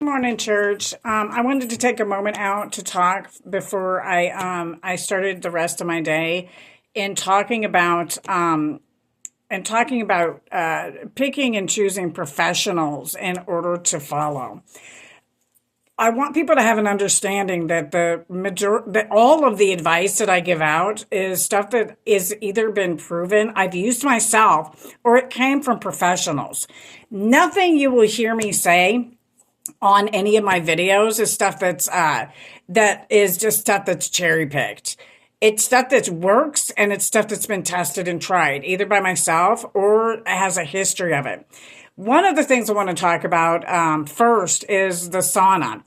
morning, church. I wanted to take a moment out to talk before I started the rest of my day in talking about picking and choosing professionals in order to follow. I want people to have an understanding that that all of the advice that I give out is stuff that is either been proven, I've used myself, or it came from professionals. Nothing you will hear me say on any of my videos is stuff that is just stuff that's cherry picked. It's stuff that works, and it's stuff that's been tested and tried either by myself or has a history of it. One of the things I want to talk about first is the sauna.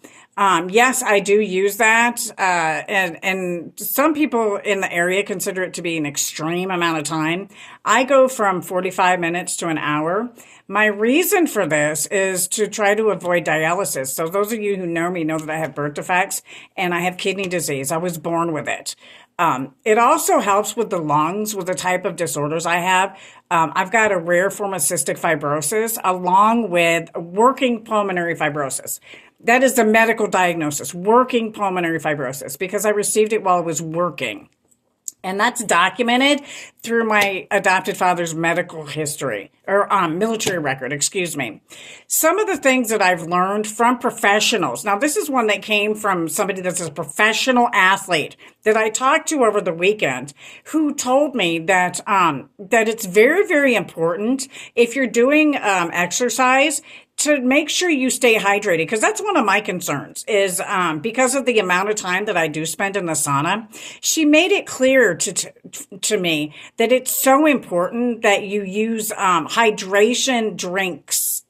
Yes, I do use that, and some people in the area consider it to be an extreme amount of time. I go from 45 minutes to an hour. My reason for this is to try to avoid dialysis. So those of you who know me know that I have birth defects and I have kidney disease. I was born with it. It also helps with the lungs, with the type of disorders I have. I've got a rare form of cystic fibrosis along with working pulmonary fibrosis. That is the medical diagnosis, working pulmonary fibrosis, because I received it while I was working. And that's documented through my adopted father's medical history or military record, excuse me. Some of the things that I've learned from professionals. Now, this is one that came from somebody that's a professional athlete that I talked to over the weekend, who told me that that it's very, very important if you're doing exercise to make sure you stay hydrated, because that's one of my concerns is because of the amount of time that I do spend in the sauna. She made it clear to me that it's so important that you use hydration drinks.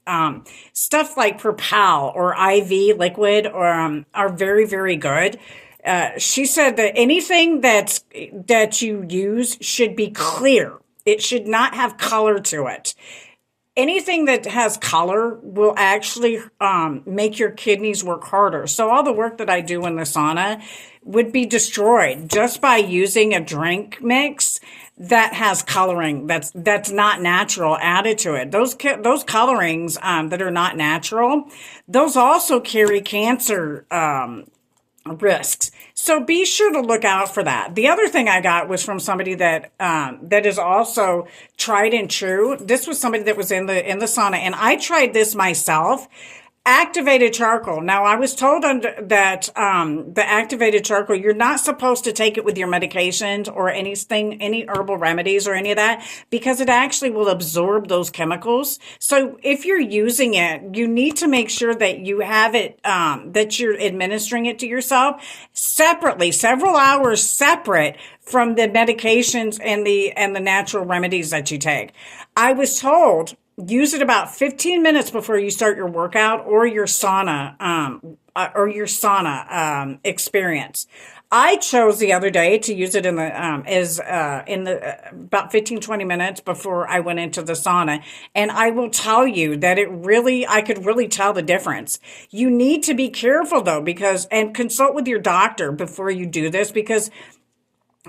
Stuff like Propel or IV liquid or are very, very good. She said that anything that you use should be clear. It should not have color to it. Anything that has color will actually make your kidneys work harder. So all the work that I do in the sauna would be destroyed just by using a drink mix that has coloring that's not natural added to it. Those colorings that are not natural, those also carry cancer risks. So be sure to look out for that. The other thing I got was from somebody that is also tried and true. This was somebody that was in the sauna, and I tried this myself. Activated charcoal. Now, I was told that the activated charcoal, you're not supposed to take it with your medications or anything, any herbal remedies or any of that, because it actually will absorb those chemicals. So if you're using it, you need to make sure that you have it, that you're administering it to yourself separately, several hours separate from the medications and the natural remedies that you take. I was told use it about 15 minutes before you start your workout or your sauna experience. I chose the other day to use it in the about 15-20 minutes before I went into the sauna, and I will tell you that I could really tell the difference. You need to be careful though, and consult with your doctor before you do this, because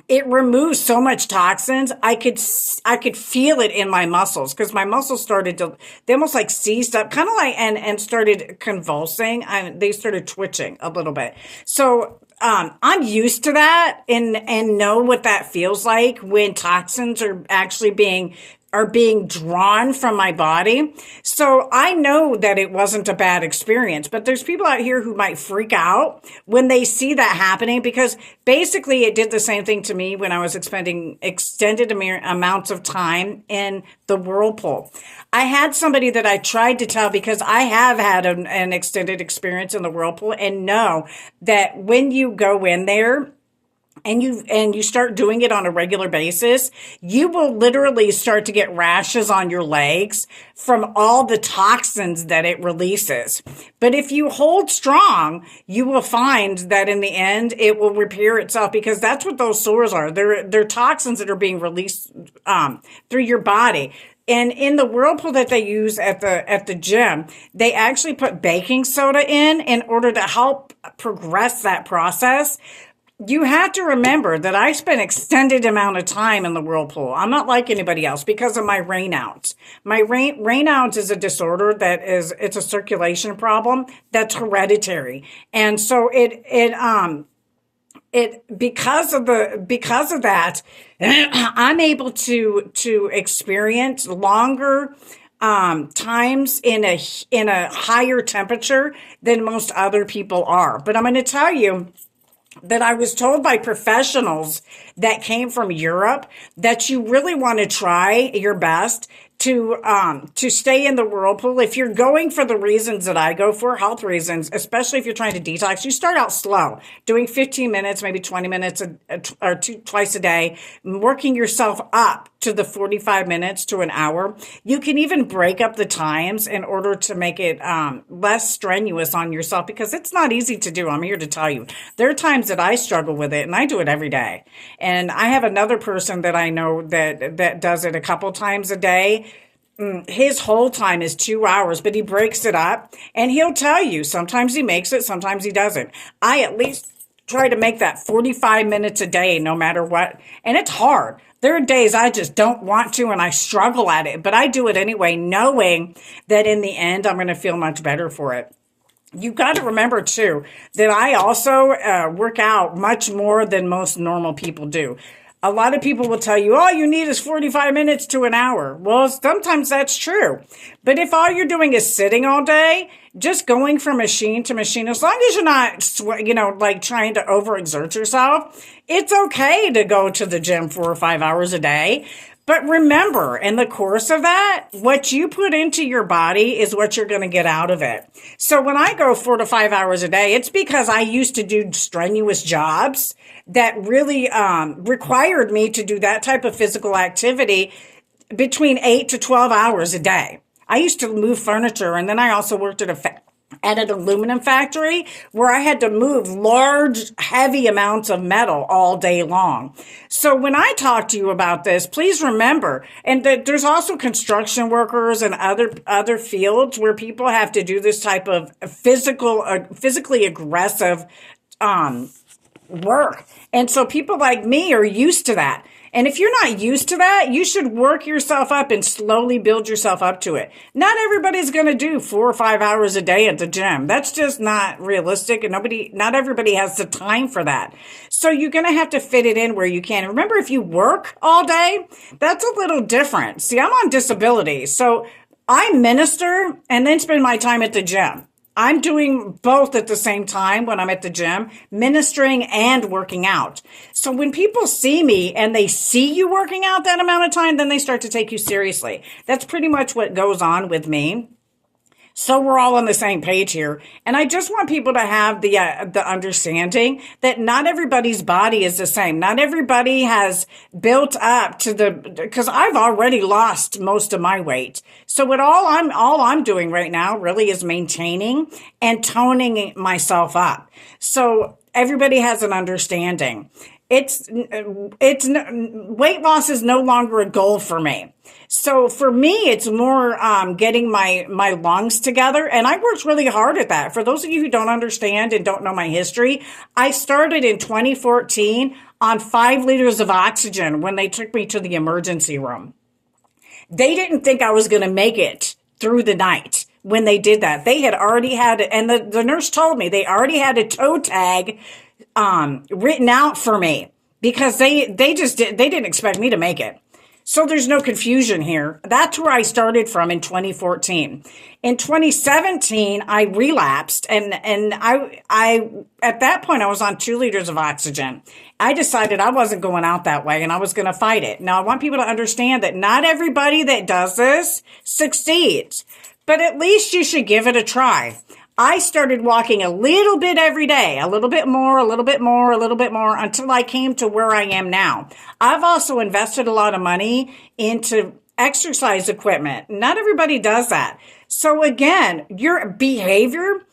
it removes so much toxins. I could feel it in my muscles, because my muscles they almost like seized up, kind of like, and started convulsing. They started twitching a little bit. So, I'm used to that and know what that feels like when toxins are actually being drawn from my body. So I know that it wasn't a bad experience, but there's people out here who might freak out when they see that happening, because basically it did the same thing to me when I was expending extended amounts of time in the whirlpool. I had somebody that I tried to tell, because I have had an extended experience in the whirlpool, and know that when you go in there, and you start doing it on a regular basis, you will literally start to get rashes on your legs from all the toxins that it releases. But if you hold strong, you will find that in the end, it will repair itself, because that's what those sores are. They're toxins that are being released through your body. And in the whirlpool that they use at the gym, they actually put baking soda in order to help progress that process. you have to remember that I spend extended amount of time in the whirlpool. I'm not like anybody else because of my rainouts. My rainouts is a disorder it's a circulation problem that's hereditary. And so because of that, I'm able to experience longer times in a higher temperature than most other people are. But I'm going to tell you that I was told by professionals that came from Europe that you really want to try your best to stay in the whirlpool. If you're going for the reasons that I go for, health reasons, especially if you're trying to detox, you start out slow, doing 15 minutes, maybe 20 minutes twice a day, working yourself up to the 45 minutes to an hour. You can even break up the times in order to make it less strenuous on yourself, because it's not easy to do. I'm here to tell you. There are times that I struggle with it, and I do it every day. And I have another person that I know that does it a couple times a day. His whole time is 2 hours, but he breaks it up, and he'll tell you sometimes he makes it, sometimes he doesn't. I at least try to make that 45 minutes a day, no matter what. And it's hard. There are days I just don't want to, and I struggle at it, but I do it anyway, knowing that in the end, I'm going to feel much better for it. You've got to remember, too, that I also work out much more than most normal people do. A lot of people will tell you, all you need is 45 minutes to an hour. Well, sometimes that's true. But if all you're doing is sitting all day, just going from machine to machine, as long as you're not, like trying to overexert yourself, it's okay to go to the gym 4 or 5 hours a day. But remember, in the course of that, what you put into your body is what you're going to get out of it. So when I go 4 to 5 hours a day, it's because I used to do strenuous jobs that really required me to do that type of physical activity between 8 to 12 hours a day. I used to move furniture, and then I also worked at an aluminum factory where I had to move large, heavy amounts of metal all day long. So when I talk to you about this, please remember, and that there's also construction workers and other fields where people have to do this type of physically aggressive work. And so people like me are used to that. And if you're not used to that, you should work yourself up and slowly build yourself up to it. Not everybody's going to do 4 or 5 hours a day at the gym. That's just not realistic, and not everybody has the time for that. So you're going to have to fit it in where you can. Remember, if you work all day, that's a little different. See, I'm on disability, so I minister and then spend my time at the gym. I'm doing both at the same time when I'm at the gym, ministering and working out. So when people see me and they see you working out that amount of time, then they start to take you seriously. That's pretty much what goes on with me. So we're all on the same page here. And I just want people to have the understanding that not everybody's body is the same. Not everybody has built up because I've already lost most of my weight. So all I'm doing right now really is maintaining and toning myself up. So everybody has an understanding. Weight loss is no longer a goal for me. So for me, it's more getting my lungs together. And I worked really hard at that. For those of you who don't understand and don't know my history, I started in 2014 on 5 liters of oxygen when they took me to the emergency room. They didn't think I was going to make it through the night when they did that. They had already had it. And the nurse told me they already had a toe tag written out for me because they didn't expect me to make it. So there's no confusion here. That's where I started from in 2014. In 2017, I relapsed and I at that point I was on 2 liters of oxygen. I decided I wasn't going out that way and I was going to fight it. Now I want people to understand that not everybody that does this succeeds, but at least you should give it a try. I started walking a little bit every day, a little bit more, a little bit more, a little bit more until I came to where I am now. I've also invested a lot of money into exercise equipment. Not everybody does that. So again, your behavior,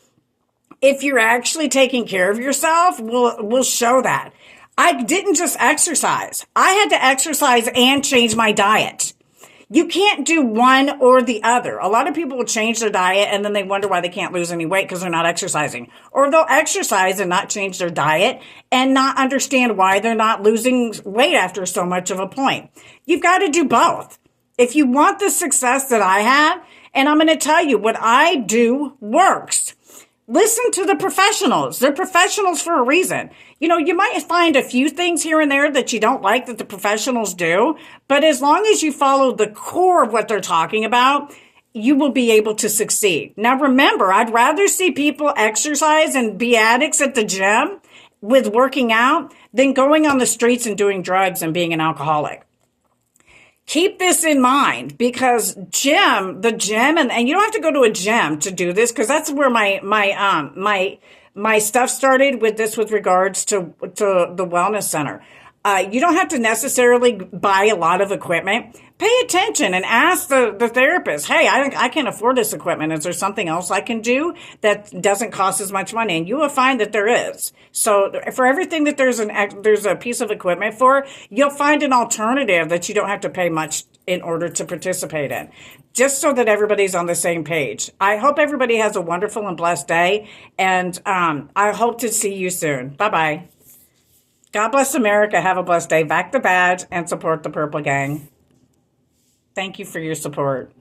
if you're actually taking care of yourself, will show that. I didn't just exercise. I had to exercise and change my diet. You can't do one or the other. A lot of people will change their diet and then they wonder why they can't lose any weight because they're not exercising. Or they'll exercise and not change their diet and not understand why they're not losing weight after so much of a point. You've got to do both. If you want the success that I have, and I'm going to tell you what I do works. Listen to the professionals. They're professionals for a reason. You know, you might find a few things here and there that you don't like that the professionals do, but as long as you follow the core of what they're talking about, you will be able to succeed. Now, remember, I'd rather see people exercise and be addicts at the gym with working out than going on the streets and doing drugs and being an alcoholic. Keep this in mind because the gym, and you don't have to go to a gym to do this because that's where my stuff started with this with regards to the wellness center. You don't have to necessarily buy a lot of equipment. Pay attention and ask the therapist, hey, I can't afford this equipment. Is there something else I can do that doesn't cost as much money? And you will find that there is. So for everything that there's a piece of equipment for, you'll find an alternative that you don't have to pay much in order to participate in, just so that everybody's on the same page. I hope everybody has a wonderful and blessed day. And I hope to see you soon. Bye-bye. God bless America. Have a blessed day. Back the badge and support the Purple Gang. Thank you for your support.